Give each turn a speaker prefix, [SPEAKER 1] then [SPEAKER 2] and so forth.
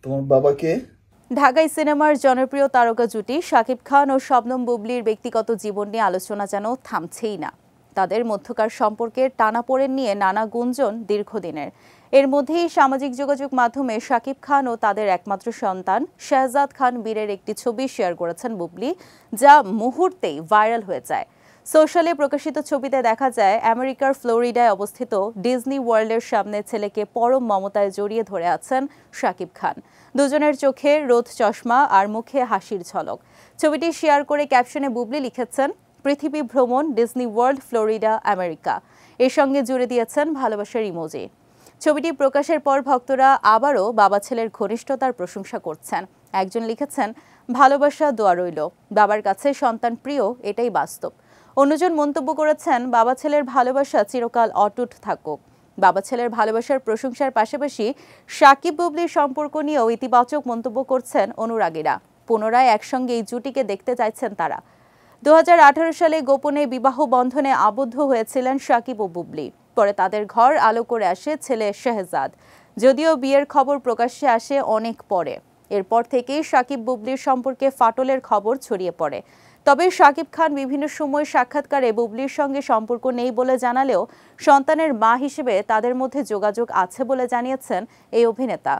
[SPEAKER 1] তোমার বাবাকে?
[SPEAKER 2] ঢাকাই সিনেমার জনপ্রিয় তারকা জুটি শাকিব খান ও শবনম বুবলির ব্যক্তিগত জীবন নিয়ে আলোচনা যেন থামছেই না। তাদের মধ্যকার সম্পর্কের টানাপোড়েন নিয়ে নানা গুঞ্জন দীর্ঘদিনের। এর মধ্যেই সামাজিক যোগাযোগ মাধ্যমে শাকিব খান ও তাদের একমাত্র সন্তান শাহজাদ খান বীরের একটি ছবি শেয়ার করেছেন বুবলি, যা মুহূর্তেই ভাইরাল হয়ে যায়। সোশ্যালে প্রকাশিত ছবিতে দেখা যায় আমেরিকার ফ্লোরিডায় অবস্থিত ডিজনি ওয়ার্ল্ডের সামনে ছেলেকে পরম মমতায় জড়িয়ে ধরে আছেন শাকিব খান। দুজনের চোখে রোদ চশমা আর মুখে হাসির ঝলক। ছবিটি শেয়ার করে ক্যাপশনে বুবলি লিখেছেন, পৃথিবী ভ্রমণ, ডিজনি ওয়ার্ল্ড, ফ্লোরিডা, আমেরিকা। এর সঙ্গে জুড়ে দিয়েছেন ভালোবাসার ইমোজি। ছবিটি প্রকাশের পর ভক্তরা আবারও বাবা ছেলের ঘনিষ্ঠতার প্রশংসা করছেন। একজন লিখেছেন, ভালোবাসা দোয়া রইল, বাবার কাছে সন্তান প্রিয়, এটাই বাস্তব। অন্যজন মন্তব্য করেছেন, বাবা ছেলের ভালোবাসা চিরকাল অটুট থাকুক। বাবা ছেলের ভালোবাসার প্রশংসার পাশাপাশি শাকিব বুবলির সম্পর্ক নিয়েও ইতিবাচক মন্তব্য করছেন অনুরাগীরা। পুনরায় একসঙ্গে এই জুটিকে দেখতে চাইছেন তারা। 2018 সালে গোপনে বিবাহ বন্ধনে আবদ্ধ হয়েছিলেন শাকিব ও বুবলি। পরে তাদের ঘর আলো করে আসে ছেলে শাহজাদ। যদিও বিয়ের খবর প্রকাশ্যে আসে অনেক পরে। এরপর থেকেই শাকিব বুবলির সম্পর্কে ফাটলের খবর ছড়িয়ে পড়ে। তবে শাকিব খান বিভিন্ন সময় সাক্ষাৎকারে বুবলির সঙ্গে সম্পর্ক নেই বলে জানালেও সন্তানের মা হিসেবে তাদের মধ্যে যোগাযোগ আছে বলে জানিয়েছেন এই অভিনেতা।